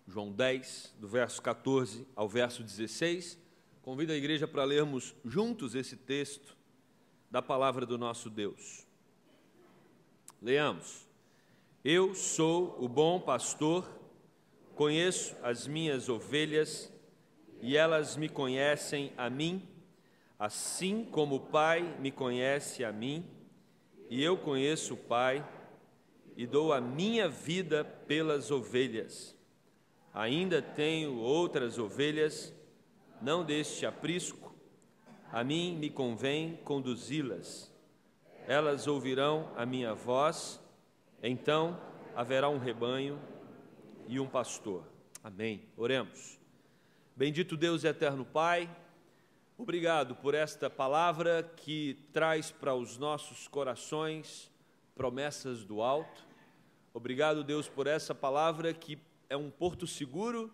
João 10, do verso 14 ao verso 16. Convido a igreja para lermos juntos esse texto da palavra do nosso Deus. Leamos. Eu sou o bom pastor, conheço as minhas ovelhas e elas me conhecem a mim, assim como o Pai me conhece a mim, e eu conheço o Pai e dou a minha vida pelas ovelhas. Ainda tenho outras ovelhas, não deste aprisco, a mim me convém conduzi-las. Elas ouvirão a minha voz, então haverá um rebanho e um pastor. Amém. Oremos. Bendito Deus e eterno Pai, obrigado por esta palavra que traz para os nossos corações promessas do alto. Obrigado, Deus, por essa palavra que é um porto seguro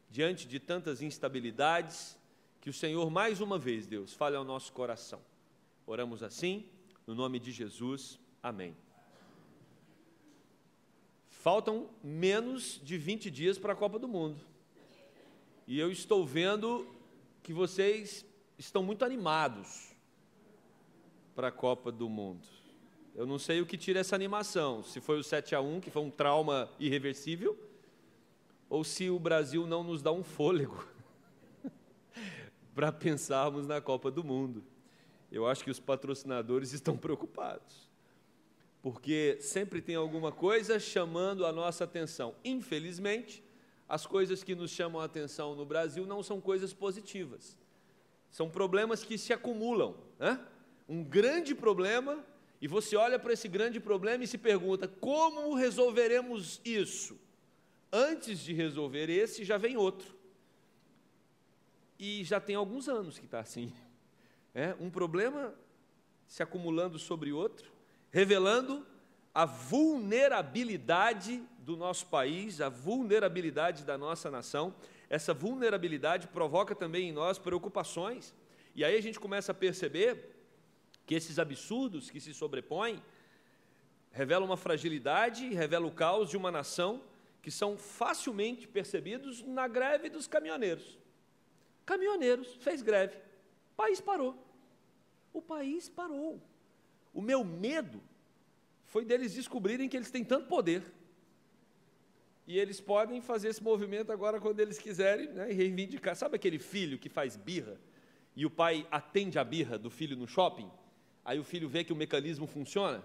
diante de tantas instabilidades, que o Senhor, mais uma vez, Deus, fale ao nosso coração. Oramos assim, no nome de Jesus. Amém. Faltam menos de 20 dias para a Copa do Mundo. E eu estou vendo que vocês estão muito animados para a Copa do Mundo. Eu não sei o que tira essa animação, se foi o 7-1, que foi um trauma irreversível, ou se o Brasil não nos dá um fôlego para pensarmos na Copa do Mundo. Eu acho que os patrocinadores estão preocupados, porque sempre tem alguma coisa chamando a nossa atenção. Infelizmente, as coisas que nos chamam a atenção no Brasil não são coisas positivas. São problemas que se acumulam, né? Um grande problema, e você olha para esse grande problema e se pergunta, como resolveremos isso? Antes de resolver esse, já vem outro. E já tem alguns anos que está assim. Um problema se acumulando sobre outro, revelando a vulnerabilidade do nosso país, a vulnerabilidade da nossa nação. Essa vulnerabilidade provoca também em nós preocupações. E aí a gente começa a perceber que esses absurdos que se sobrepõem revelam uma fragilidade, revelam o caos de uma nação que são facilmente percebidos na greve dos caminhoneiros. Caminhoneiros, fez greve, o país parou. O país parou. O meu medo foi deles descobrirem que eles têm tanto poder. E eles podem fazer esse movimento agora quando eles quiserem, né, e reivindicar. Sabe aquele filho que faz birra e o pai atende a birra do filho no shopping? Aí o filho vê que o mecanismo funciona?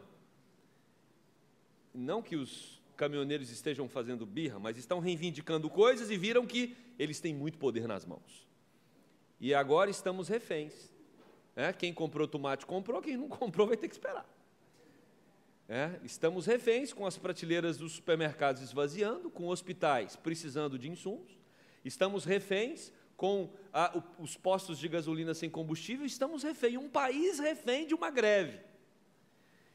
Não que os caminhoneiros estejam fazendo birra, mas estão reivindicando coisas e viram que eles têm muito poder nas mãos. E agora estamos reféns. Quem comprou tomate comprou, quem não comprou vai ter que esperar. Estamos reféns com as prateleiras dos supermercados esvaziando, com hospitais precisando de insumos, estamos reféns com os postos de gasolina sem combustível, estamos reféns, um país refém de uma greve.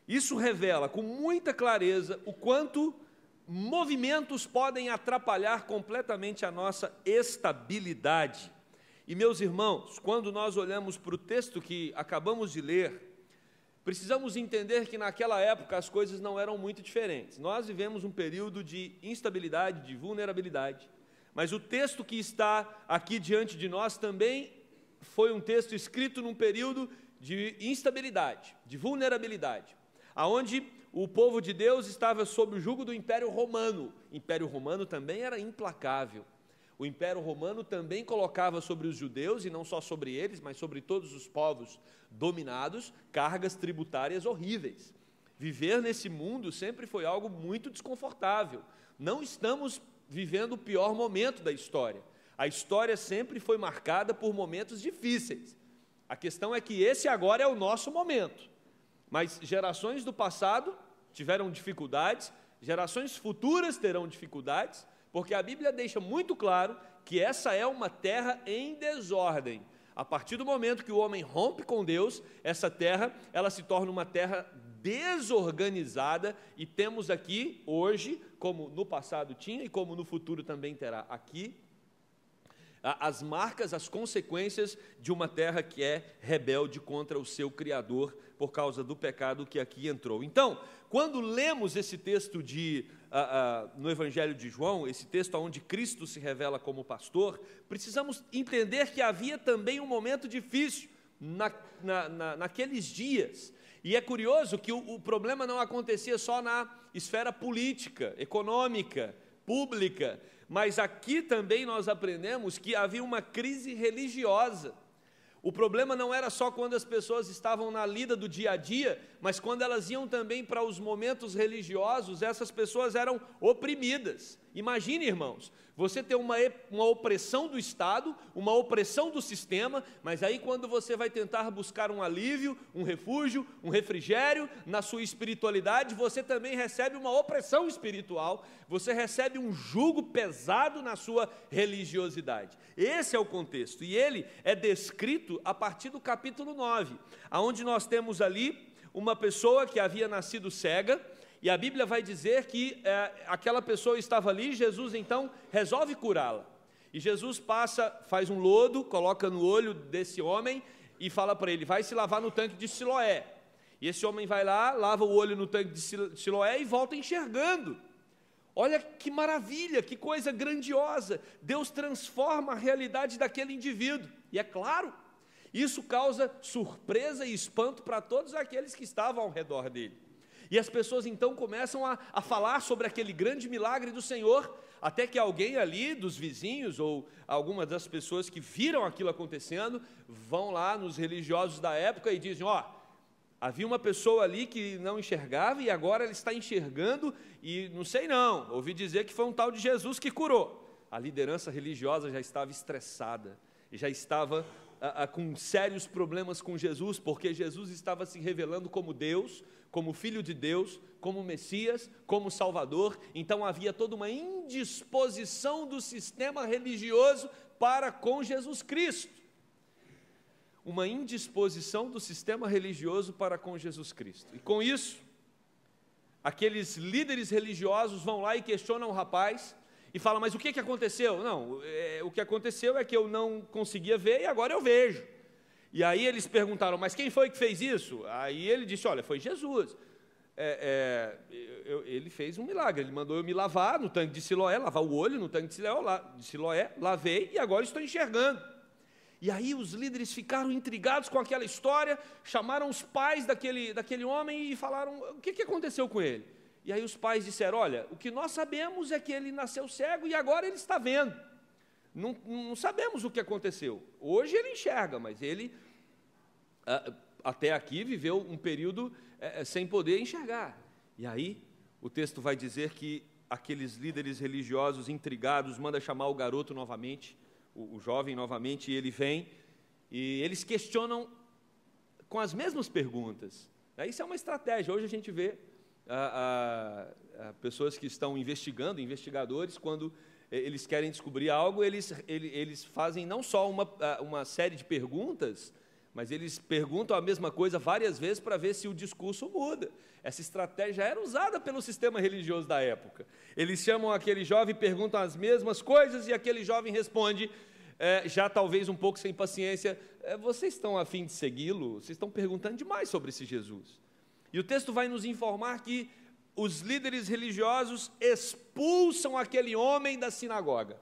Isso revela com muita clareza o quanto movimentos podem atrapalhar completamente a nossa estabilidade. E, meus irmãos, quando nós olhamos para o texto que acabamos de ler, precisamos entender que naquela época as coisas não eram muito diferentes. Nós vivemos um período de instabilidade, de vulnerabilidade, mas o texto que está aqui diante de nós também foi um texto escrito num período de instabilidade, de vulnerabilidade, aonde o povo de Deus estava sob o jugo do Império Romano. O Império Romano também era implacável. O Império Romano também colocava sobre os judeus, e não só sobre eles, mas sobre todos os povos dominados, cargas tributárias horríveis. Viver nesse mundo sempre foi algo muito desconfortável. Não estamos vivendo o pior momento da história. A história sempre foi marcada por momentos difíceis. A questão é que esse agora é o nosso momento. Mas gerações do passado tiveram dificuldades, gerações futuras terão dificuldades, porque a Bíblia deixa muito claro que essa é uma terra em desordem. A partir do momento que o homem rompe com Deus, essa terra, ela se torna uma terra desorganizada, e temos aqui, hoje, como no passado tinha e como no futuro também terá aqui, as marcas, as consequências de uma terra que é rebelde contra o seu Criador, por causa do pecado que aqui entrou. Então, quando lemos esse texto no Evangelho de João, esse texto onde Cristo se revela como pastor, precisamos entender que havia também um momento difícil naqueles dias. E é curioso que o problema não acontecia só na esfera política, econômica, pública, mas aqui também nós aprendemos que havia uma crise religiosa. O problema não era só quando as pessoas estavam na lida do dia a dia, mas quando elas iam também para os momentos religiosos, essas pessoas eram oprimidas. Imagine, irmãos, você ter uma opressão do Estado, uma opressão do sistema, mas aí quando você vai tentar buscar um alívio, um refúgio, um refrigério na sua espiritualidade, você também recebe uma opressão espiritual, você recebe um jugo pesado na sua religiosidade. Esse é o contexto, e ele é descrito a partir do capítulo 9, onde nós temos ali uma pessoa que havia nascido cega, e a Bíblia vai dizer que aquela pessoa estava ali, Jesus então resolve curá-la. E Jesus faz um lodo, coloca no olho desse homem e fala para ele, vai se lavar no tanque de Siloé. E esse homem vai lá, lava o olho no tanque de Siloé e volta enxergando. Olha que maravilha, que coisa grandiosa. Deus transforma a realidade daquele indivíduo. E é claro, isso causa surpresa e espanto para todos aqueles que estavam ao redor dele. E as pessoas então começam a falar sobre aquele grande milagre do Senhor, até que alguém ali dos vizinhos, ou algumas das pessoas que viram aquilo acontecendo, vão lá nos religiosos da época e dizem, havia uma pessoa ali que não enxergava e agora ela está enxergando e não sei não, ouvi dizer que foi um tal de Jesus que curou. A liderança religiosa já estava estressada, já estava com sérios problemas com Jesus, porque Jesus estava se revelando como Deus, como Filho de Deus, como Messias, como Salvador. Então havia toda uma indisposição do sistema religioso para com Jesus Cristo. Uma indisposição do sistema religioso para com Jesus Cristo. E com isso, aqueles líderes religiosos vão lá e questionam o rapaz, e falam, mas o que aconteceu? Não, o que aconteceu é que eu não conseguia ver e agora eu vejo. E aí eles perguntaram, mas quem foi que fez isso? Aí ele disse, olha, foi Jesus. Ele fez um milagre, ele mandou eu me lavar no tanque de Siloé, lavar o olho no tanque de Siloé, lavei e agora estou enxergando. E aí os líderes ficaram intrigados com aquela história, chamaram os pais daquele homem e falaram, o que aconteceu com ele? E aí os pais disseram, olha, o que nós sabemos é que ele nasceu cego e agora ele está vendo. Não sabemos o que aconteceu. Hoje ele enxerga, mas ele até aqui viveu um período sem poder enxergar. E aí o texto vai dizer que aqueles líderes religiosos intrigados mandam chamar o garoto novamente, o jovem novamente, e ele vem, e eles questionam com as mesmas perguntas. Isso é uma estratégia. Hoje a gente vê pessoas que estão investigando, investigadores, quando eles querem descobrir algo, eles fazem não só uma série de perguntas, mas eles perguntam a mesma coisa várias vezes para ver se o discurso muda. Essa estratégia era usada pelo sistema religioso da época. Eles chamam aquele jovem, perguntam as mesmas coisas, e aquele jovem responde, já talvez um pouco sem paciência, vocês estão a fim de segui-lo? Vocês estão perguntando demais sobre esse Jesus. E o texto vai nos informar que os líderes religiosos expulsam aquele homem da sinagoga.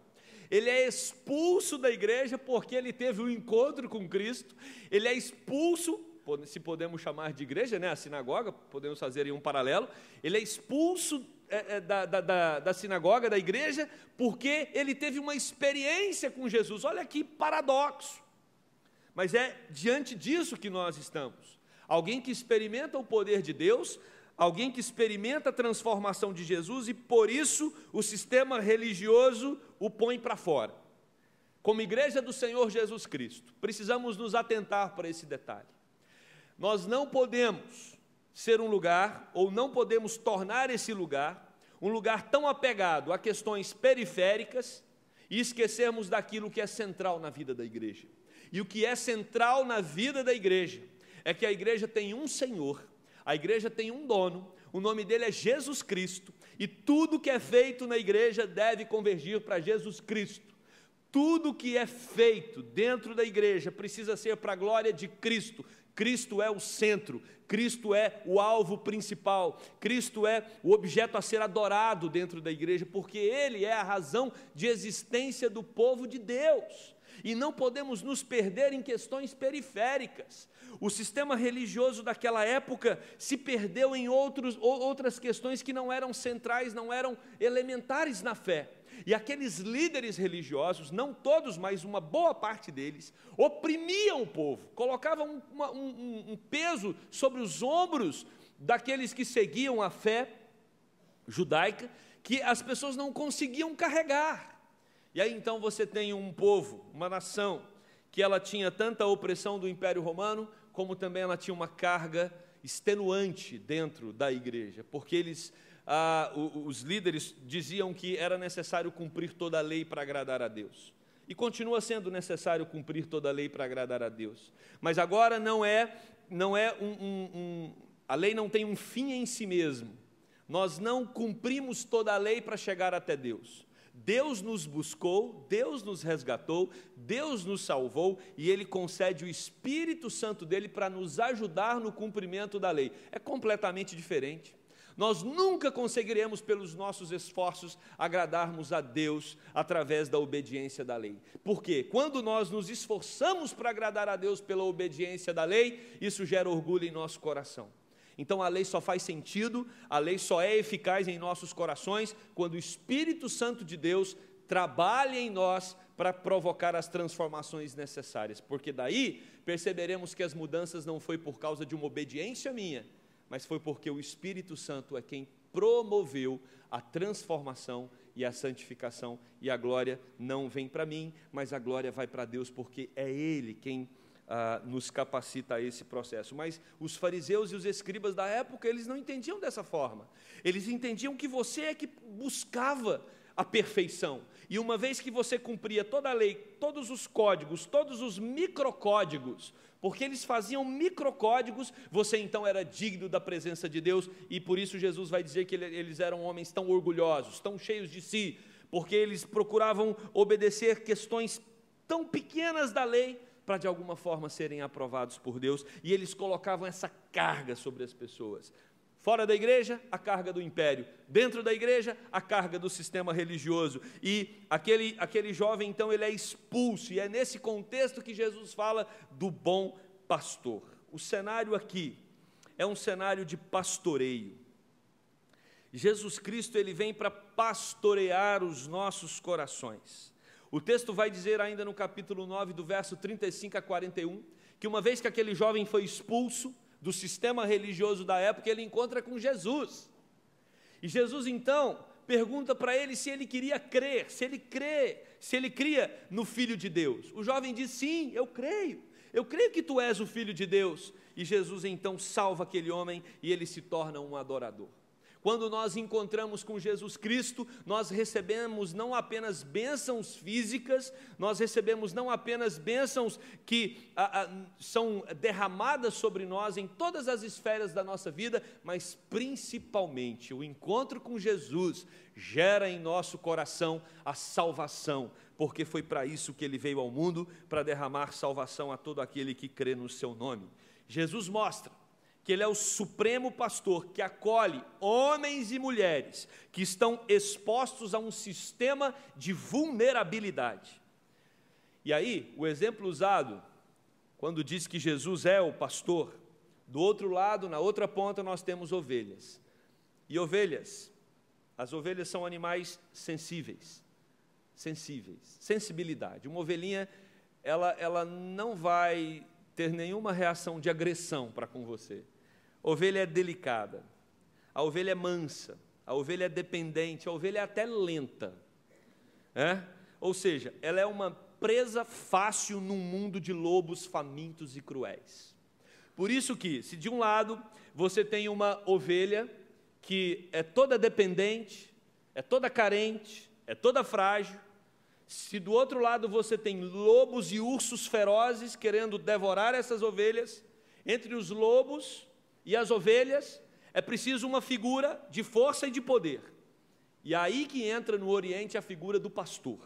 Ele é expulso da igreja porque ele teve um encontro com Cristo. Ele é expulso, se podemos chamar de igreja, a sinagoga, podemos fazer aí um paralelo. Ele é expulso da sinagoga, da igreja, porque ele teve uma experiência com Jesus. Olha que paradoxo. Mas é diante disso que nós estamos. Alguém que experimenta o poder de Deus, alguém que experimenta a transformação de Jesus e, por isso, o sistema religioso o põe para fora. Como igreja do Senhor Jesus Cristo, precisamos nos atentar para esse detalhe. Nós não podemos ser um lugar, ou não podemos tornar esse lugar, um lugar tão apegado a questões periféricas e esquecermos daquilo que é central na vida da igreja. E o que é central na vida da igreja é que a igreja tem um Senhor, a igreja tem um dono, o nome dele é Jesus Cristo, e tudo que é feito na igreja deve convergir para Jesus Cristo. Tudo que é feito dentro da igreja precisa ser para a glória de Cristo. Cristo é o centro, Cristo é o alvo principal, Cristo é o objeto a ser adorado dentro da igreja, porque Ele é a razão de existência do povo de Deus. E não podemos nos perder em questões periféricas. O sistema religioso daquela época se perdeu em outras questões que não eram centrais, não eram elementares na fé. E aqueles líderes religiosos, não todos, mas uma boa parte deles, oprimiam o povo, colocavam um peso sobre os ombros daqueles que seguiam a fé judaica, que as pessoas não conseguiam carregar. E aí então você tem um povo, uma nação, que ela tinha tanta opressão do Império Romano, como também ela tinha uma carga extenuante dentro da igreja, porque os líderes diziam que era necessário cumprir toda a lei para agradar a Deus. E continua sendo necessário cumprir toda a lei para agradar a Deus. Mas agora a lei não tem um fim em si mesmo. Nós não cumprimos toda a lei para chegar até Deus. Deus nos buscou, Deus nos resgatou, Deus nos salvou e Ele concede o Espírito Santo dEle para nos ajudar no cumprimento da lei. É completamente diferente. Nós nunca conseguiremos, pelos nossos esforços, agradarmos a Deus através da obediência da lei. Por quê? Quando nós nos esforçamos para agradar a Deus pela obediência da lei, isso gera orgulho em nosso coração. Então a lei só faz sentido, a lei só é eficaz em nossos corações quando o Espírito Santo de Deus trabalha em nós para provocar as transformações necessárias, porque daí perceberemos que as mudanças não foi por causa de uma obediência minha, mas foi porque o Espírito Santo é quem promoveu a transformação e a santificação, e a glória não vem para mim, mas a glória vai para Deus, porque é Ele quem nos capacita a esse processo. Mas os fariseus e os escribas da época, eles não entendiam dessa forma. Eles entendiam que você é que buscava a perfeição. E uma vez que você cumpria toda a lei, todos os códigos, todos os microcódigos, porque eles faziam microcódigos, você então era digno da presença de Deus, e por isso Jesus vai dizer que eles eram homens tão orgulhosos, tão cheios de si, porque eles procuravam obedecer questões tão pequenas da lei, para de alguma forma serem aprovados por Deus, e eles colocavam essa carga sobre as pessoas. Fora da igreja, a carga do império. Dentro da igreja, a carga do sistema religioso. E aquele jovem, então, ele é expulso, e é nesse contexto que Jesus fala do bom pastor. O cenário aqui é um cenário de pastoreio. Jesus Cristo, ele vem para pastorear os nossos corações. O texto vai dizer ainda no capítulo 9, do verso 35 a 41, que uma vez que aquele jovem foi expulso do sistema religioso da época, ele encontra com Jesus. E Jesus então pergunta para ele se ele queria crer, se ele cria no Filho de Deus. O jovem diz: sim, eu creio que tu és o Filho de Deus. E Jesus então salva aquele homem e ele se torna um adorador. Quando nós encontramos com Jesus Cristo, nós recebemos não apenas bênçãos físicas, nós recebemos não apenas bênçãos que são derramadas sobre nós em todas as esferas da nossa vida, mas principalmente o encontro com Jesus gera em nosso coração a salvação, porque foi para isso que Ele veio ao mundo, para derramar salvação a todo aquele que crê no Seu nome. Jesus mostra que Ele é o supremo pastor que acolhe homens e mulheres que estão expostos a um sistema de vulnerabilidade. E aí, o exemplo usado, quando diz que Jesus é o pastor, do outro lado, na outra ponta, nós temos ovelhas. E as ovelhas são animais sensíveis, sensibilidade. Uma ovelhinha, ela não vai ter nenhuma reação de agressão para com você. A ovelha é delicada, a ovelha é mansa, a ovelha é dependente, a ovelha é até lenta. Ou seja, ela é uma presa fácil num mundo de lobos famintos e cruéis. Por isso que, se de um lado você tem uma ovelha que é toda dependente, é toda carente, é toda frágil, se do outro lado você tem lobos e ursos ferozes querendo devorar essas ovelhas, entre os lobos e as ovelhas é preciso uma figura de força e de poder. E aí que entra no Oriente a figura do pastor.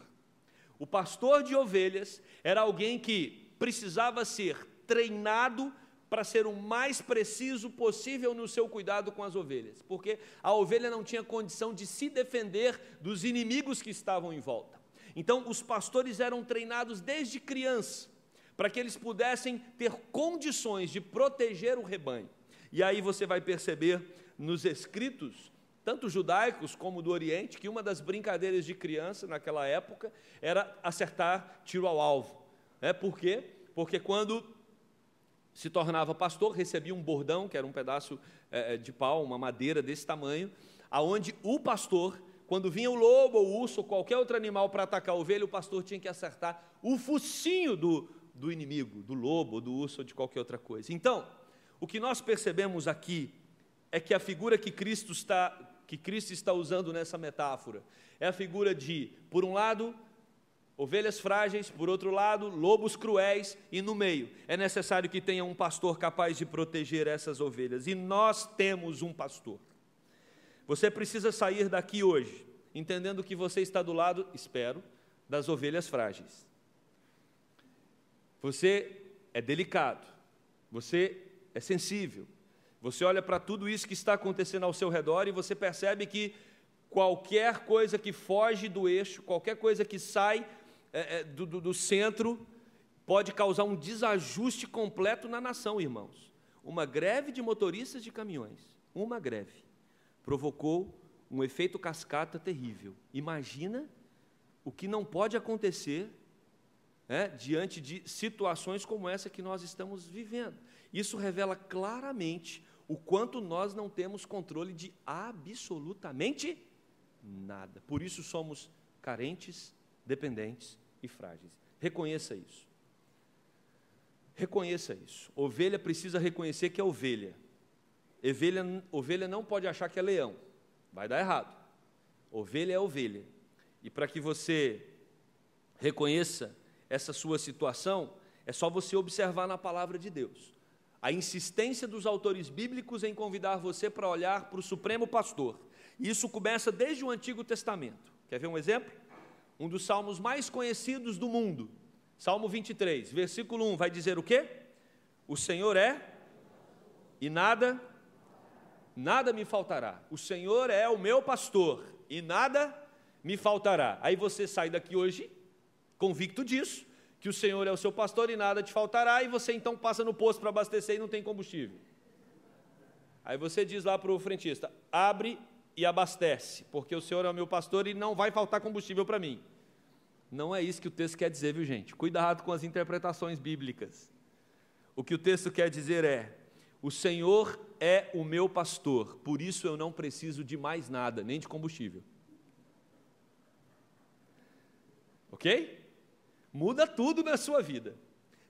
O pastor de ovelhas era alguém que precisava ser treinado para ser o mais preciso possível no seu cuidado com as ovelhas, porque a ovelha não tinha condição de se defender dos inimigos que estavam em volta. Então, os pastores eram treinados desde criança, para que eles pudessem ter condições de proteger o rebanho. E aí você vai perceber nos escritos, tanto judaicos como do Oriente, que uma das brincadeiras de criança naquela época era acertar tiro ao alvo. Por quê? Porque quando se tornava pastor, recebia um bordão, que era um pedaço de pau, uma madeira desse tamanho, aonde o pastor, quando vinha o lobo, ou o urso, ou qualquer outro animal para atacar a ovelha, o pastor tinha que acertar o focinho do inimigo, do lobo, do urso, ou de qualquer outra coisa. Então, o que nós percebemos aqui é que a figura que Cristo está usando nessa metáfora é a figura de, por um lado, ovelhas frágeis, por outro lado, lobos cruéis, e no meio é necessário que tenha um pastor capaz de proteger essas ovelhas, e nós temos um pastor. Você precisa sair daqui hoje, entendendo que você está do lado, espero, das ovelhas frágeis. Você é delicado, você é sensível, você olha para tudo isso que está acontecendo ao seu redor e você percebe que qualquer coisa que foge do eixo, qualquer coisa que sai do centro, pode causar um desajuste completo na nação, irmãos. Uma greve de motoristas de caminhões, uma greve, provocou um efeito cascata terrível. Imagina o que não pode acontecer diante de situações como essa que nós estamos vivendo. Isso revela claramente o quanto nós não temos controle de absolutamente nada. Por isso somos carentes, dependentes e frágeis. Reconheça isso. Reconheça isso. Ovelha precisa reconhecer que é ovelha. Ovelha não pode achar que é leão. Vai dar errado. Ovelha é ovelha. E para que você reconheça essa sua situação, é só você observar na palavra de Deus. A insistência dos autores bíblicos em convidar você para olhar para o Supremo Pastor. E isso começa desde o Antigo Testamento. Quer ver um exemplo? Um dos salmos mais conhecidos do mundo, Salmo 23, versículo 1, vai dizer o quê? O Senhor é, e nada me faltará. O Senhor é o meu pastor, e nada me faltará. Aí você sai daqui hoje, convicto disso, que o Senhor é o seu pastor e nada te faltará, e você então passa no posto para abastecer e não tem combustível. Aí você diz lá para o frentista, abre e abastece, porque o Senhor é o meu pastor e não vai faltar combustível para mim. Não é isso que o texto quer dizer, viu, gente? Cuidado com as interpretações bíblicas. O que o texto quer dizer é, o Senhor é o meu pastor, por isso eu não preciso de mais nada, nem de combustível. Ok? Muda tudo na sua vida.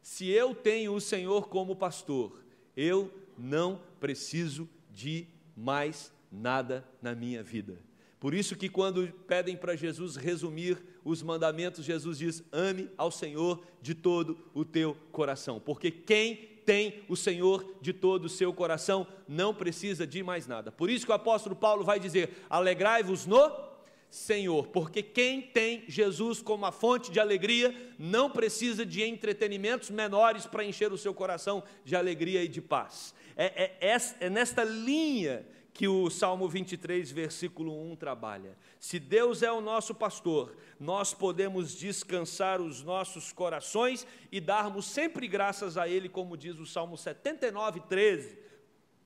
Se eu tenho o Senhor como pastor, eu não preciso de mais nada na minha vida. Por isso que quando pedem para Jesus resumir os mandamentos, Jesus diz, ame ao Senhor de todo o teu coração, porque quem tem o Senhor de todo o seu coração não precisa de mais nada. Por isso que o apóstolo Paulo vai dizer, alegrai-vos no Senhor, porque quem tem Jesus como a fonte de alegria não precisa de entretenimentos menores para encher o seu coração de alegria e de paz. É nesta linha que o Salmo 23, versículo 1 trabalha. Se Deus é o nosso pastor, nós podemos descansar os nossos corações e darmos sempre graças a Ele, como diz o Salmo 79, 13,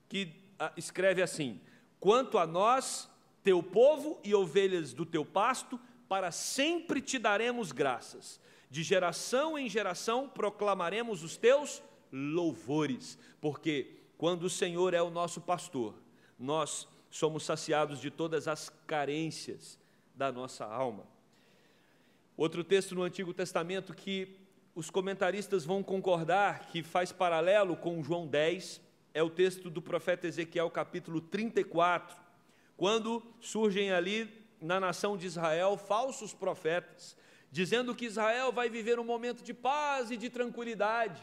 que escreve assim, quanto a nós, teu povo e ovelhas do teu pasto, para sempre te daremos graças. De geração em geração proclamaremos os teus louvores, porque quando o Senhor é o nosso pastor, nós somos saciados de todas as carências da nossa alma. Outro texto no Antigo Testamento que os comentaristas vão concordar que faz paralelo com João 10, é o texto do profeta Ezequiel, capítulo 34, quando surgem ali na nação de Israel falsos profetas, dizendo que Israel vai viver um momento de paz e de tranquilidade,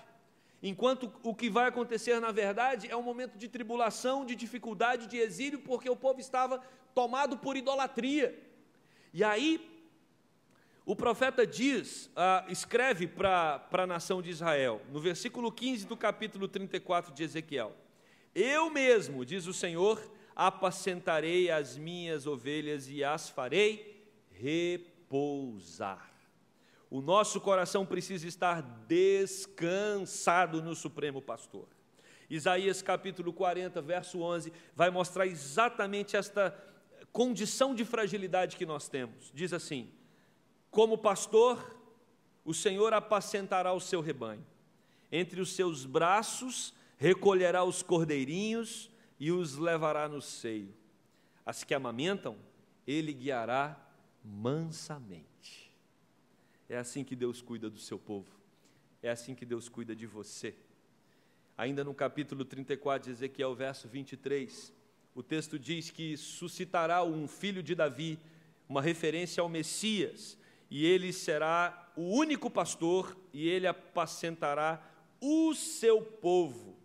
enquanto o que vai acontecer na verdade é um momento de tribulação, de dificuldade, de exílio, porque o povo estava tomado por idolatria. E aí O profeta diz, escreve para a nação de Israel, no versículo 15 do capítulo 34 de Ezequiel: eu mesmo, diz o Senhor, apacentarei as minhas ovelhas e as farei repousar. O nosso coração precisa estar descansado no Supremo Pastor. Isaías capítulo 40, verso 11, vai mostrar exatamente esta condição de fragilidade que nós temos. Diz assim: como pastor, o Senhor apacentará o seu rebanho, entre os seus braços recolherá os cordeirinhos e os levará no seio. As que amamentam, ele guiará mansamente. É assim que Deus cuida do seu povo, é assim que Deus cuida de você. Ainda no capítulo 34 de Ezequiel, verso 23, o texto diz que suscitará um filho de Davi, uma referência ao Messias, e ele será o único pastor, e ele apacentará o seu povo,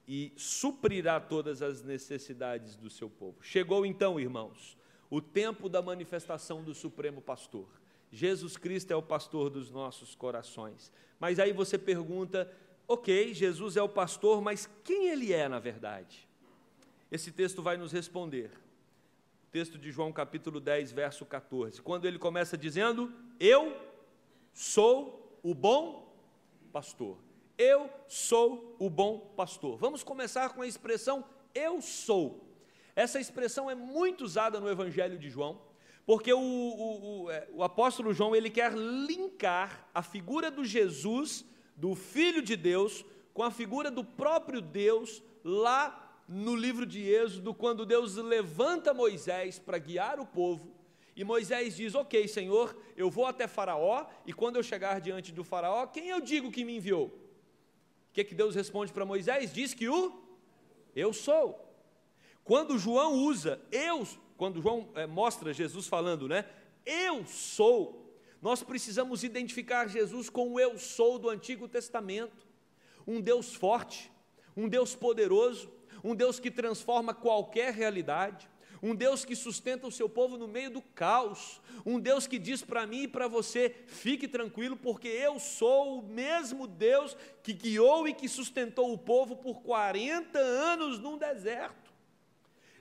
e suprirá todas as necessidades do seu povo. Chegou então, irmãos, o tempo da manifestação do Supremo Pastor. Jesus Cristo é o pastor dos nossos corações. Mas aí você pergunta, ok, Jesus é o pastor, mas quem ele é na verdade? Esse texto vai nos responder. O texto de João capítulo 10, verso 14, quando ele começa dizendo: eu sou o bom pastor. Eu sou o bom pastor. Vamos começar com a expressão eu sou. Essa expressão é muito usada no Evangelho de João, porque o apóstolo João, ele quer linkar a figura do Jesus, do Filho de Deus, com a figura do próprio Deus, lá no livro de Êxodo, quando Deus levanta Moisés para guiar o povo, e Moisés diz: ok, Senhor, eu vou até Faraó, e quando eu chegar diante do Faraó, quem eu digo que me enviou? O que Deus responde para Moisés? Diz que eu sou. Quando João usa quando João mostra Jesus falando, né, eu sou, nós precisamos identificar Jesus com o eu sou do Antigo Testamento, um Deus forte, um Deus poderoso, um Deus que transforma qualquer realidade, um Deus que sustenta o seu povo no meio do caos, um Deus que diz para mim e para você: fique tranquilo, porque eu sou o mesmo Deus que guiou e que sustentou o povo por 40 anos num deserto.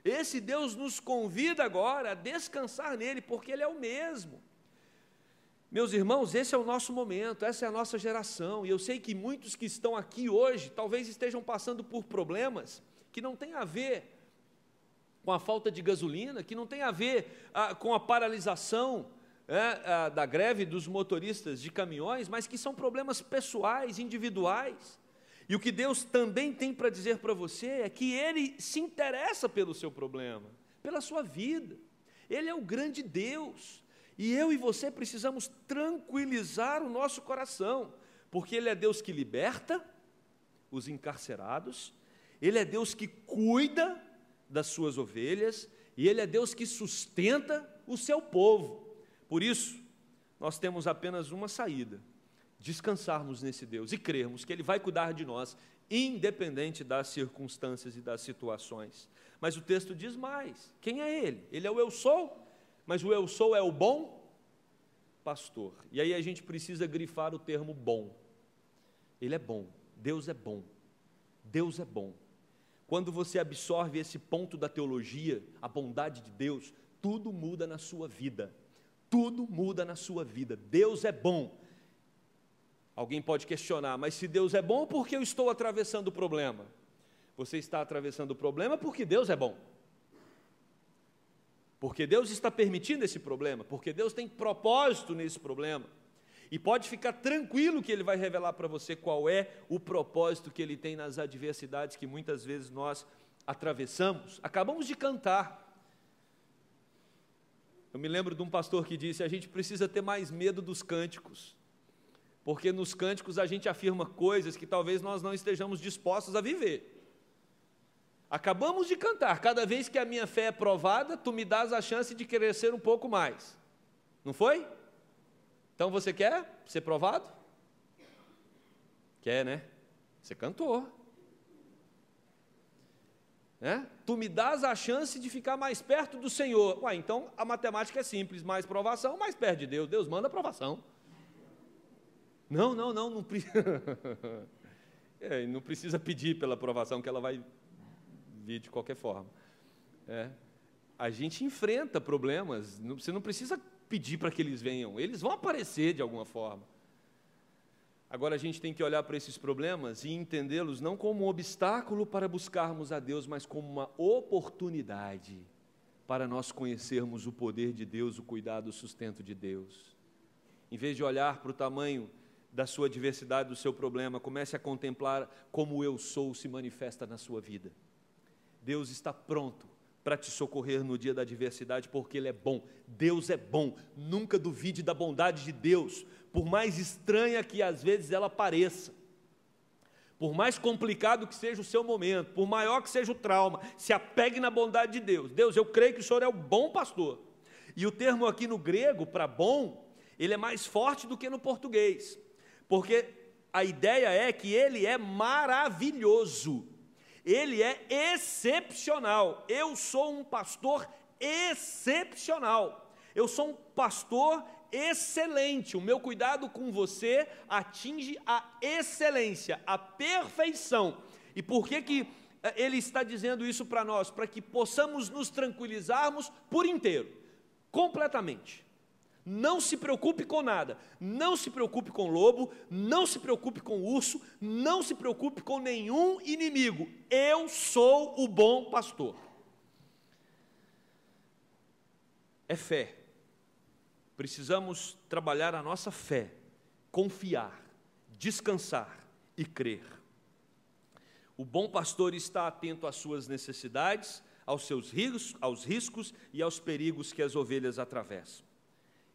Esse Deus nos convida agora a descansar nele, porque ele é o mesmo. Meus irmãos, esse é o nosso momento, essa é a nossa geração, e eu sei que muitos que estão aqui hoje, talvez estejam passando por problemas que não têm a ver com a falta de gasolina, que não tem a ver com a paralisação da greve dos motoristas de caminhões, mas que são problemas pessoais, individuais. E o que Deus também tem para dizer para você é que Ele se interessa pelo seu problema, pela sua vida. Ele é o grande Deus, e eu e você precisamos tranquilizar o nosso coração, porque Ele é Deus que liberta os encarcerados, Ele é Deus que cuida das suas ovelhas, e Ele é Deus que sustenta o seu povo. Por isso, nós temos apenas uma saída: descansarmos nesse Deus e crermos que Ele vai cuidar de nós, independente das circunstâncias e das situações. Mas o texto diz mais: quem é Ele? Ele é o eu sou, mas o eu sou é o bom pastor. E aí a gente precisa grifar o termo bom. Ele é bom, Deus é bom, Deus é bom. Quando você absorve esse ponto da teologia, a bondade de Deus, tudo muda na sua vida. Tudo muda na sua vida. Deus é bom. Alguém pode questionar: mas se Deus é bom, por que eu estou atravessando o problema? Você está atravessando o problema porque Deus é bom. Porque Deus está permitindo esse problema, porque Deus tem propósito nesse problema. E pode ficar tranquilo que Ele vai revelar para você qual é o propósito que Ele tem nas adversidades que muitas vezes nós atravessamos. Acabamos de cantar. Eu me lembro de um pastor que disse: a gente precisa ter mais medo dos cânticos, porque nos cânticos a gente afirma coisas que talvez nós não estejamos dispostos a viver. Acabamos de cantar: cada vez que a minha fé é provada, tu me dás a chance de crescer um pouco mais. Não foi? Então você quer ser provado? Quer, né? Você cantou. Tu me dás a chance de ficar mais perto do Senhor. Ué, então a matemática é simples, mais provação, mais perto de Deus. Deus manda provação. Não precisa. Não precisa pedir pela provação, que ela vai vir de qualquer forma. A gente enfrenta problemas, você não precisa pedir para que eles venham, eles vão aparecer de alguma forma. Agora a gente tem que olhar para esses problemas e entendê-los não como um obstáculo para buscarmos a Deus, mas como uma oportunidade para nós conhecermos o poder de Deus, o cuidado, o sustento de Deus. Em vez de olhar para o tamanho da sua adversidade, do seu problema, comece a contemplar como eu sou se manifesta na sua vida. Deus está pronto para te socorrer no dia da adversidade, porque Ele é bom. Deus é bom. Nunca duvide da bondade de Deus, por mais estranha que às vezes ela pareça, por mais complicado que seja o seu momento, por maior que seja o trauma, se apegue na bondade de Deus. Deus, eu creio que o Senhor é o bom pastor. E o termo aqui no grego, para bom, ele é mais forte do que no português, porque a ideia é que Ele é maravilhoso. Ele é excepcional. Eu sou um pastor excepcional. Eu sou um pastor excelente. O meu cuidado com você atinge a excelência, a perfeição. E por que ele está dizendo isso para nós? Para que possamos nos tranquilizarmos por inteiro, completamente. Não se preocupe com nada, não se preocupe com o lobo, não se preocupe com o urso, não se preocupe com nenhum inimigo. Eu sou o bom pastor. É fé. Precisamos trabalhar a nossa fé, confiar, descansar e crer. O bom pastor está atento às suas necessidades, aos riscos e aos perigos que as ovelhas atravessam.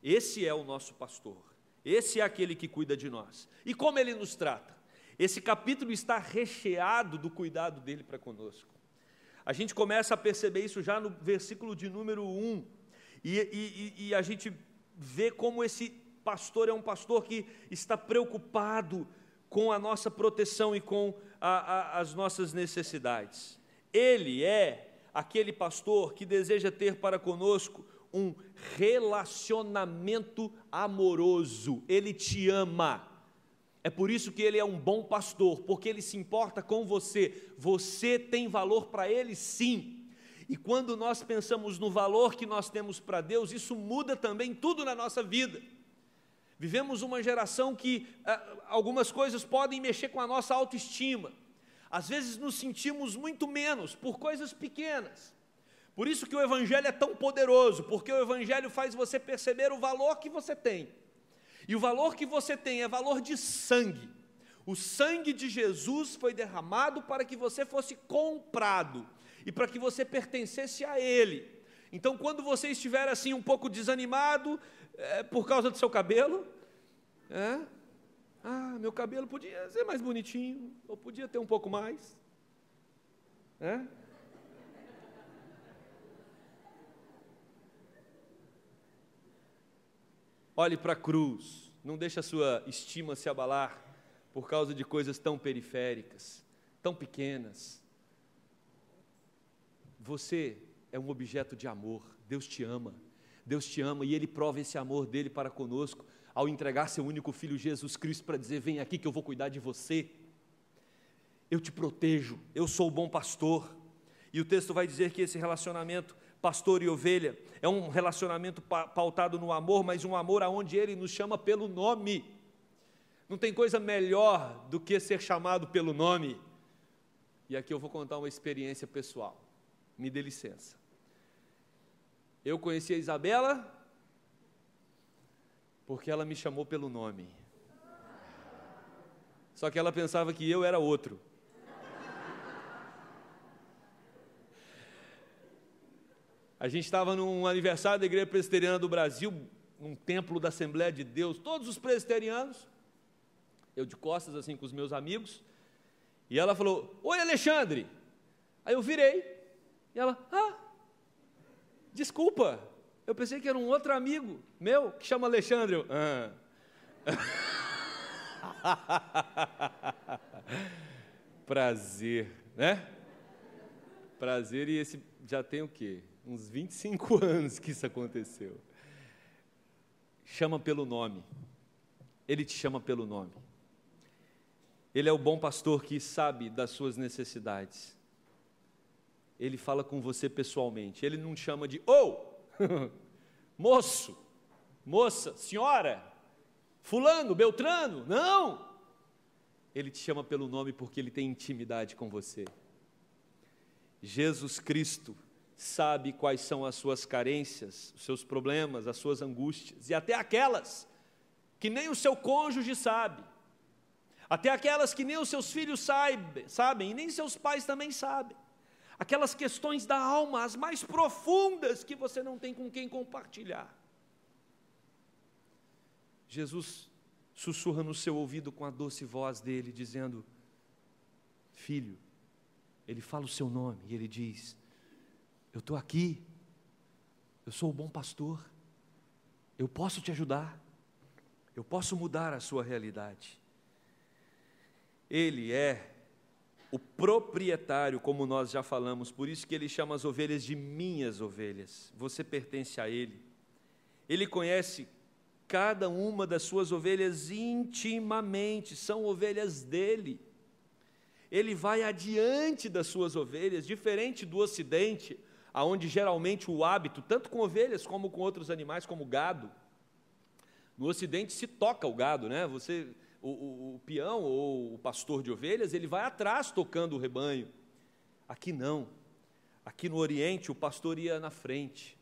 Esse é o nosso pastor, esse é aquele que cuida de nós. E como Ele nos trata? Esse capítulo está recheado do cuidado dEle para conosco. A gente começa a perceber isso já no versículo de número 1, e a gente vê como esse pastor é um pastor que está preocupado com a nossa proteção e com as nossas necessidades. Ele é aquele pastor que deseja ter para conosco um relacionamento amoroso. Ele te ama. É por isso que Ele é um bom pastor, porque Ele se importa com você. Você tem valor para Ele, sim. E quando nós pensamos no valor que nós temos para Deus, isso muda também tudo na nossa vida. Vivemos uma geração que algumas coisas podem mexer com a nossa autoestima. Às vezes nos sentimos muito menos por coisas pequenas. Por isso que o Evangelho é tão poderoso, porque o Evangelho faz você perceber o valor que você tem. E o valor que você tem é valor de sangue. O sangue de Jesus foi derramado para que você fosse comprado e para que você pertencesse a Ele. Então, quando você estiver assim um pouco desanimado por causa do seu cabelo, meu cabelo podia ser mais bonitinho, ou podia ter um pouco mais, Olhe para a cruz, não deixe a sua estima se abalar por causa de coisas tão periféricas, tão pequenas. Você é um objeto de amor, Deus te ama e Ele prova esse amor dEle para conosco ao entregar seu único Filho Jesus Cristo para dizer: vem aqui que eu vou cuidar de você, eu te protejo, eu sou o bom pastor. E o texto vai dizer que esse relacionamento pastor e ovelha é um relacionamento pautado no amor, mas um amor aonde Ele nos chama pelo nome. Não tem coisa melhor do que ser chamado pelo nome. E aqui eu vou contar uma experiência pessoal, me dê licença. Eu conheci a Isabela porque ela me chamou pelo nome. Só que ela pensava que eu era outro. A gente estava num aniversário da Igreja Presbiteriana do Brasil, num templo da Assembleia de Deus, todos os presbiterianos, eu de costas assim com os meus amigos, e ela falou: oi, Alexandre. Aí eu virei, e ela: desculpa, eu pensei que era um outro amigo meu que chama Alexandre. Eu, Prazer, né? Prazer, e esse já tem o quê? Uns 25 anos que isso aconteceu. Chama pelo nome. Ele te chama pelo nome. Ele é o bom pastor que sabe das suas necessidades. Ele fala com você pessoalmente. Ele não te chama de moço, moça, senhora, fulano, beltrano. Não! Ele te chama pelo nome porque ele tem intimidade com você. Jesus Cristo sabe quais são as suas carências, os seus problemas, as suas angústias, e até aquelas que nem o seu cônjuge sabe, até aquelas que nem os seus filhos sabem, e nem seus pais também sabem, aquelas questões da alma, as mais profundas, que você não tem com quem compartilhar. Jesus sussurra no seu ouvido com a doce voz dele, dizendo: filho, ele fala o seu nome e ele diz: eu estou aqui, eu sou o bom pastor, eu posso te ajudar, eu posso mudar a sua realidade. Ele é o proprietário, como nós já falamos, por isso que ele chama as ovelhas de minhas ovelhas. Você pertence a ele. Ele conhece cada uma das suas ovelhas intimamente, são ovelhas dele. Ele vai adiante das suas ovelhas, diferente do Ocidente, onde geralmente o hábito, tanto com ovelhas como com outros animais, como gado, no Ocidente se toca o gado, né? O peão ou o pastor de ovelhas, ele vai atrás tocando o rebanho. Aqui não. Aqui no Oriente o pastor ia na frente.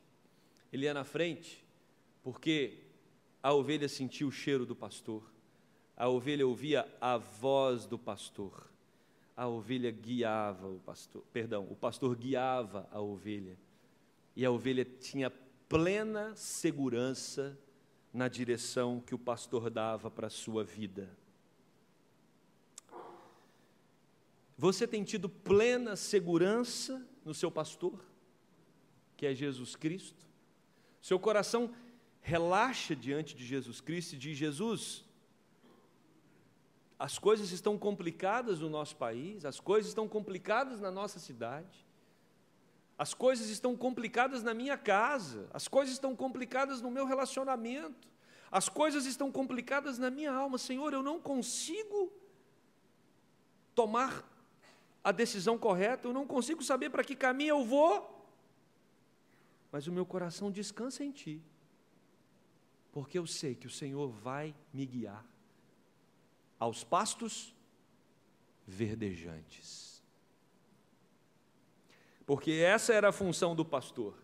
Ele ia na frente porque a ovelha sentia o cheiro do pastor. A ovelha ouvia a voz do pastor. A ovelha guiava o pastor, o pastor guiava a ovelha, e a ovelha tinha plena segurança na direção que o pastor dava para a sua vida. Você tem tido plena segurança no seu pastor, que é Jesus Cristo? Seu coração relaxa diante de Jesus Cristo e diz: Jesus, as coisas estão complicadas no nosso país, as coisas estão complicadas na nossa cidade, as coisas estão complicadas na minha casa, as coisas estão complicadas no meu relacionamento, as coisas estão complicadas na minha alma. Senhor, eu não consigo tomar a decisão correta, eu não consigo saber para que caminho eu vou, mas o meu coração descansa em Ti, porque eu sei que o Senhor vai me guiar aos pastos verdejantes. Porque essa era a função do pastor.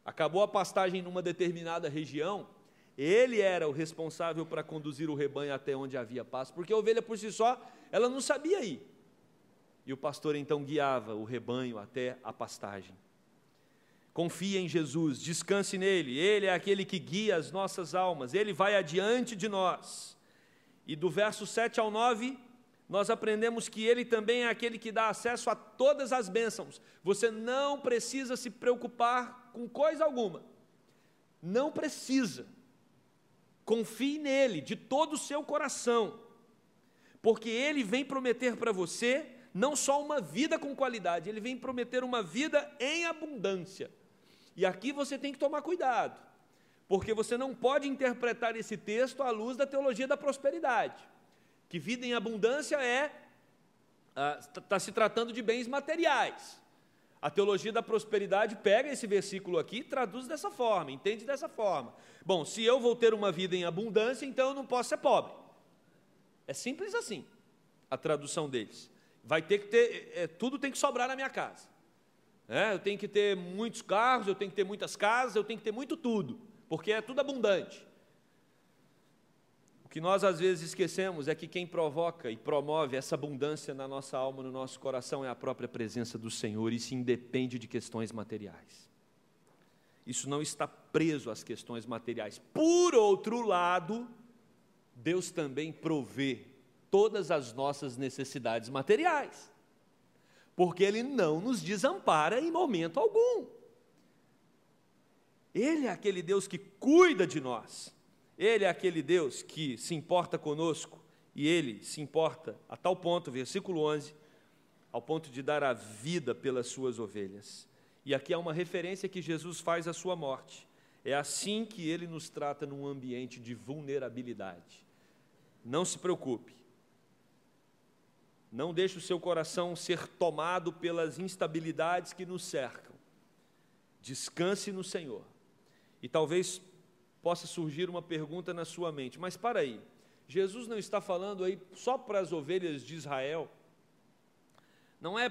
Acabou a pastagem numa determinada região, ele era o responsável para conduzir o rebanho até onde havia pasto, porque a ovelha por si só, ela não sabia ir. E o pastor então guiava o rebanho até a pastagem. Confie em Jesus, descanse nele, ele é aquele que guia as nossas almas, ele vai adiante de nós. E do verso 7 ao 9, nós aprendemos que ele também é aquele que dá acesso a todas as bênçãos. Você não precisa se preocupar com coisa alguma. Não precisa. Confie nele de todo o seu coração, porque ele vem prometer para você não só uma vida com qualidade, ele vem prometer uma vida em abundância. E aqui você tem que tomar cuidado, porque você não pode interpretar esse texto à luz da teologia da prosperidade, que vida em abundância está se tratando de bens materiais. A teologia da prosperidade pega esse versículo aqui e traduz dessa forma, entende dessa forma. Bom, se eu vou ter uma vida em abundância, então eu não posso ser pobre. É simples assim, a tradução deles. Vai ter que ter, tudo tem que sobrar na minha casa. Eu tenho que ter muitos carros, eu tenho que ter muitas casas, eu tenho que ter muito tudo, porque é tudo abundante. O que nós às vezes esquecemos é que quem provoca e promove essa abundância na nossa alma, no nosso coração, é a própria presença do Senhor. Isso independe de questões materiais. Isso não está preso às questões materiais. Por outro lado, Deus também provê todas as nossas necessidades materiais, porque Ele não nos desampara em momento algum. Ele é aquele Deus que cuida de nós. Ele é aquele Deus que se importa conosco, e Ele se importa a tal ponto, versículo 11, ao ponto de dar a vida pelas suas ovelhas. E aqui há uma referência que Jesus faz à sua morte. É assim que ele nos trata num ambiente de vulnerabilidade. Não se preocupe. Não deixe o seu coração ser tomado pelas instabilidades que nos cercam. Descanse no Senhor. E talvez possa surgir uma pergunta na sua mente, mas para aí, Jesus não está falando aí só para as ovelhas de Israel? Não é,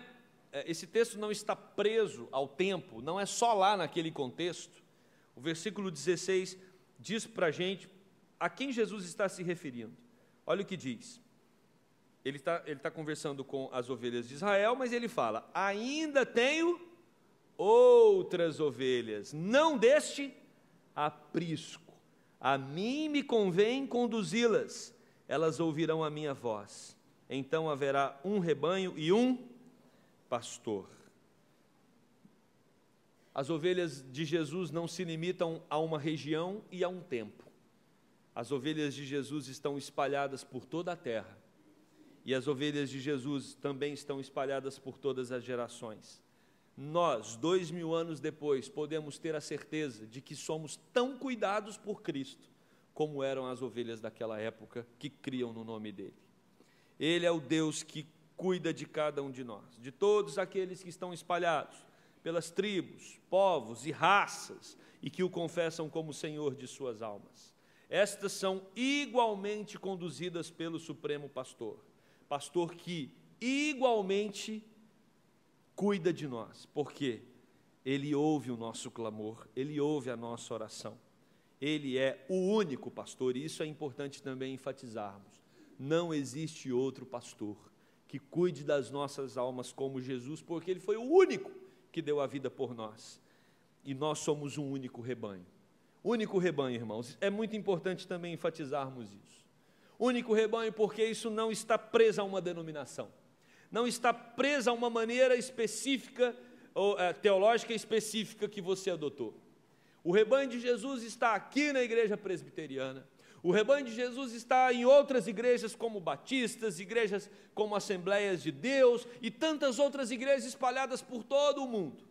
esse texto não está preso ao tempo, não é só lá naquele contexto. O versículo 16 diz para a gente a quem Jesus está se referindo. Olha o que diz. Ele está conversando com as ovelhas de Israel, mas ele fala: ainda tenho outras ovelhas, não deste aprisco. A mim me convém conduzi-las, elas ouvirão a minha voz. Então haverá um rebanho e um pastor. As ovelhas de Jesus não se limitam a uma região e a um tempo. As ovelhas de Jesus estão espalhadas por toda a terra. E as ovelhas de Jesus também estão espalhadas por todas as gerações. Nós, 2000 anos depois, podemos ter a certeza de que somos tão cuidados por Cristo, como eram as ovelhas daquela época que criam no nome dele. Ele é o Deus que cuida de cada um de nós, de todos aqueles que estão espalhados pelas tribos, povos e raças, e que o confessam como Senhor de suas almas. Estas são igualmente conduzidas pelo Supremo Pastor, pastor que igualmente cuida de nós, porque ele ouve o nosso clamor, ele ouve a nossa oração. Ele é o único pastor, e isso é importante também enfatizarmos. Não existe outro pastor que cuide das nossas almas como Jesus, porque ele foi o único que deu a vida por nós. E nós somos um único rebanho. Único rebanho, irmãos. É muito importante também enfatizarmos isso. Único rebanho porque isso não está preso a uma denominação. Não está presa a uma maneira específica, ou teológica específica que você adotou. O rebanho de Jesus está aqui na igreja presbiteriana. O rebanho de Jesus está em outras igrejas como batistas, igrejas como Assembleias de Deus e tantas outras igrejas espalhadas por todo o mundo.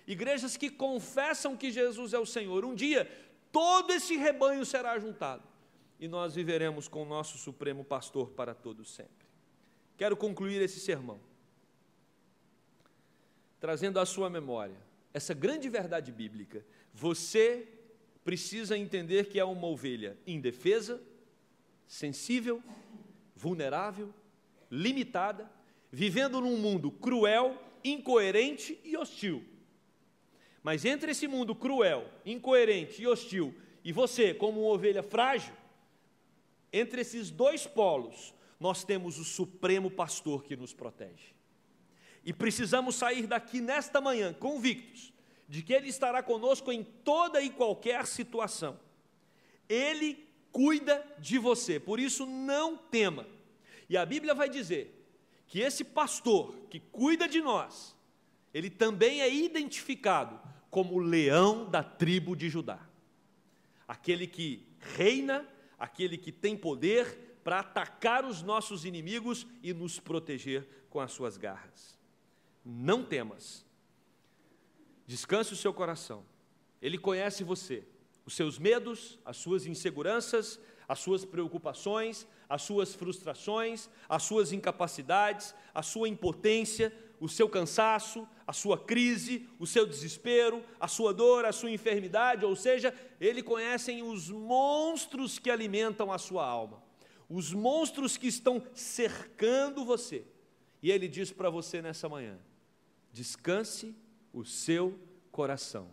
Igrejas que confessam que Jesus é o Senhor. Um dia, todo esse rebanho será juntado e nós viveremos com o nosso Supremo Pastor para todo sempre. Quero concluir esse sermão trazendo à sua memória essa grande verdade bíblica. Você precisa entender que é uma ovelha indefesa, sensível, vulnerável, limitada, vivendo num mundo cruel, incoerente e hostil. Mas entre esse mundo cruel, incoerente e hostil, e você como uma ovelha frágil, entre esses dois polos, nós temos o Supremo Pastor que nos protege. E precisamos sair daqui nesta manhã convictos de que Ele estará conosco em toda e qualquer situação. Ele cuida de você, por isso não tema. E a Bíblia vai dizer que esse pastor que cuida de nós, ele também é identificado como o leão da tribo de Judá. Aquele que reina, aquele que tem poder para atacar os nossos inimigos e nos proteger com as suas garras. Não temas. Descanse o seu coração. Ele conhece você, os seus medos, as suas inseguranças, as suas preocupações, as suas frustrações, as suas incapacidades, a sua impotência, o seu cansaço, a sua crise, o seu desespero, a sua dor, a sua enfermidade, ou seja, Ele conhece os monstros que alimentam a sua alma, os monstros que estão cercando você. E Ele diz para você nessa manhã: descanse o seu coração,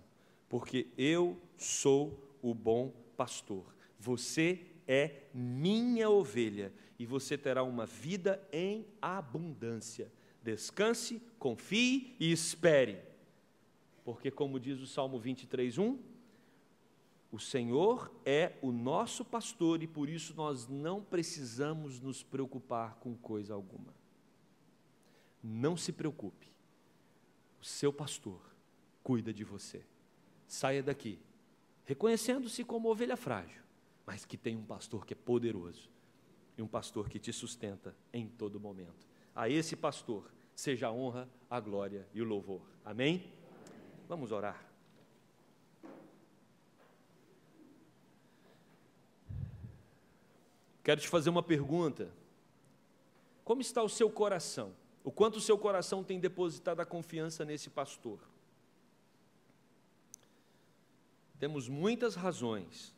porque eu sou o bom pastor. Você é minha ovelha e você terá uma vida em abundância. Descanse, confie e espere, porque como diz o Salmo 23:1, o Senhor é o nosso pastor e por isso nós não precisamos nos preocupar com coisa alguma. Não se preocupe, o seu pastor cuida de você. Saia daqui reconhecendo-se como ovelha frágil, mas que tem um pastor que é poderoso e um pastor que te sustenta em todo momento. A esse pastor seja a honra, a glória e o louvor. Amém? Vamos orar. Quero te fazer uma pergunta. Como está o seu coração? O quanto o seu coração tem depositado a confiança nesse pastor? Temos muitas razões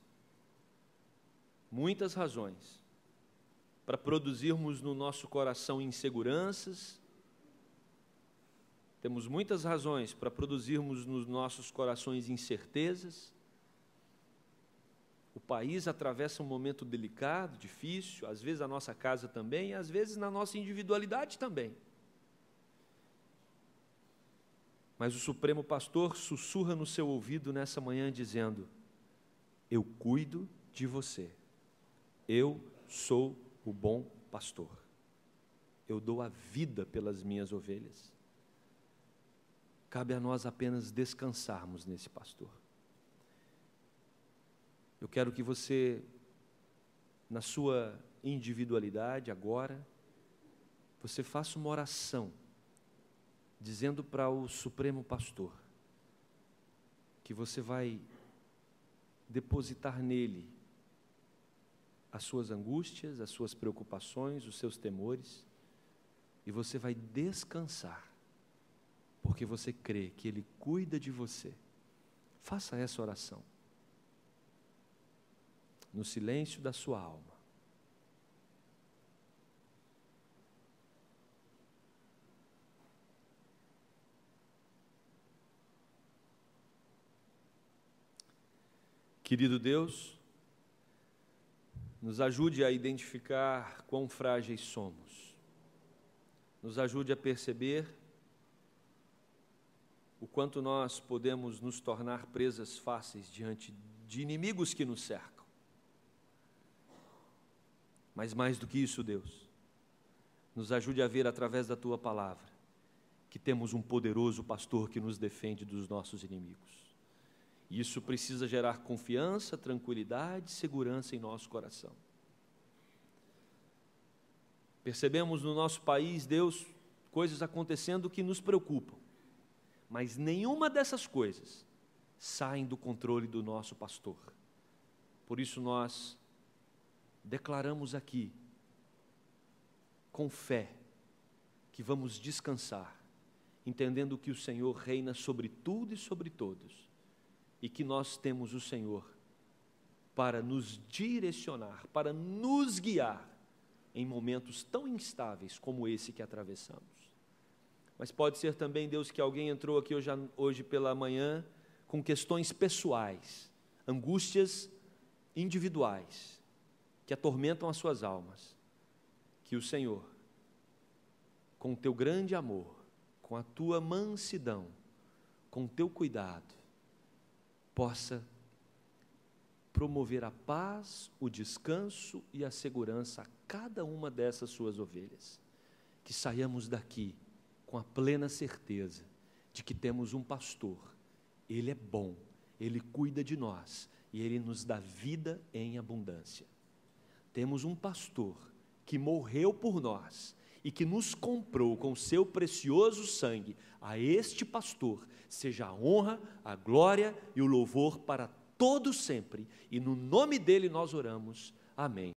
para produzirmos no nosso coração inseguranças, temos muitas razões para produzirmos nos nossos corações incertezas. O país atravessa um momento delicado, difícil, às vezes a nossa casa também, e às vezes na nossa individualidade também. Mas o Supremo Pastor sussurra no seu ouvido nessa manhã dizendo: eu cuido de você, eu sou o bom pastor, eu dou a vida pelas minhas ovelhas. Cabe a nós apenas descansarmos nesse pastor. Eu quero que você, na sua individualidade agora, você faça uma oração, dizendo para o Supremo Pastor, que você vai depositar nele as suas angústias, as suas preocupações, os seus temores, e você vai descansar, porque você crê que Ele cuida de você. Faça essa oração, no silêncio da sua alma. Querido Deus, nos ajude a identificar quão frágeis somos, nos ajude a perceber o quanto nós podemos nos tornar presas fáceis diante de inimigos que nos cercam. Mas mais do que isso, Deus, nos ajude a ver através da Tua palavra que temos um poderoso pastor que nos defende dos nossos inimigos. E isso precisa gerar confiança, tranquilidade, segurança em nosso coração. Percebemos no nosso país, Deus, coisas acontecendo que nos preocupam, mas nenhuma dessas coisas saem do controle do nosso pastor. Por isso nós declaramos aqui, com fé, que vamos descansar, entendendo que o Senhor reina sobre tudo e sobre todos, e que nós temos o Senhor para nos direcionar, para nos guiar em momentos tão instáveis como esse que atravessamos. Mas pode ser também, Deus, que alguém entrou aqui hoje pela manhã com questões pessoais, angústias individuais, que atormentam as suas almas. Que o Senhor, com o Teu grande amor, com a Tua mansidão, com o Teu cuidado, possa promover a paz, o descanso e a segurança a cada uma dessas suas ovelhas. Que saiamos daqui com a plena certeza de que temos um pastor, Ele é bom, Ele cuida de nós e Ele nos dá vida em abundância. Temos um pastor que morreu por nós e que nos comprou com seu precioso sangue. A este pastor seja a honra, a glória e o louvor para todo sempre, e no nome dele nós oramos. Amém.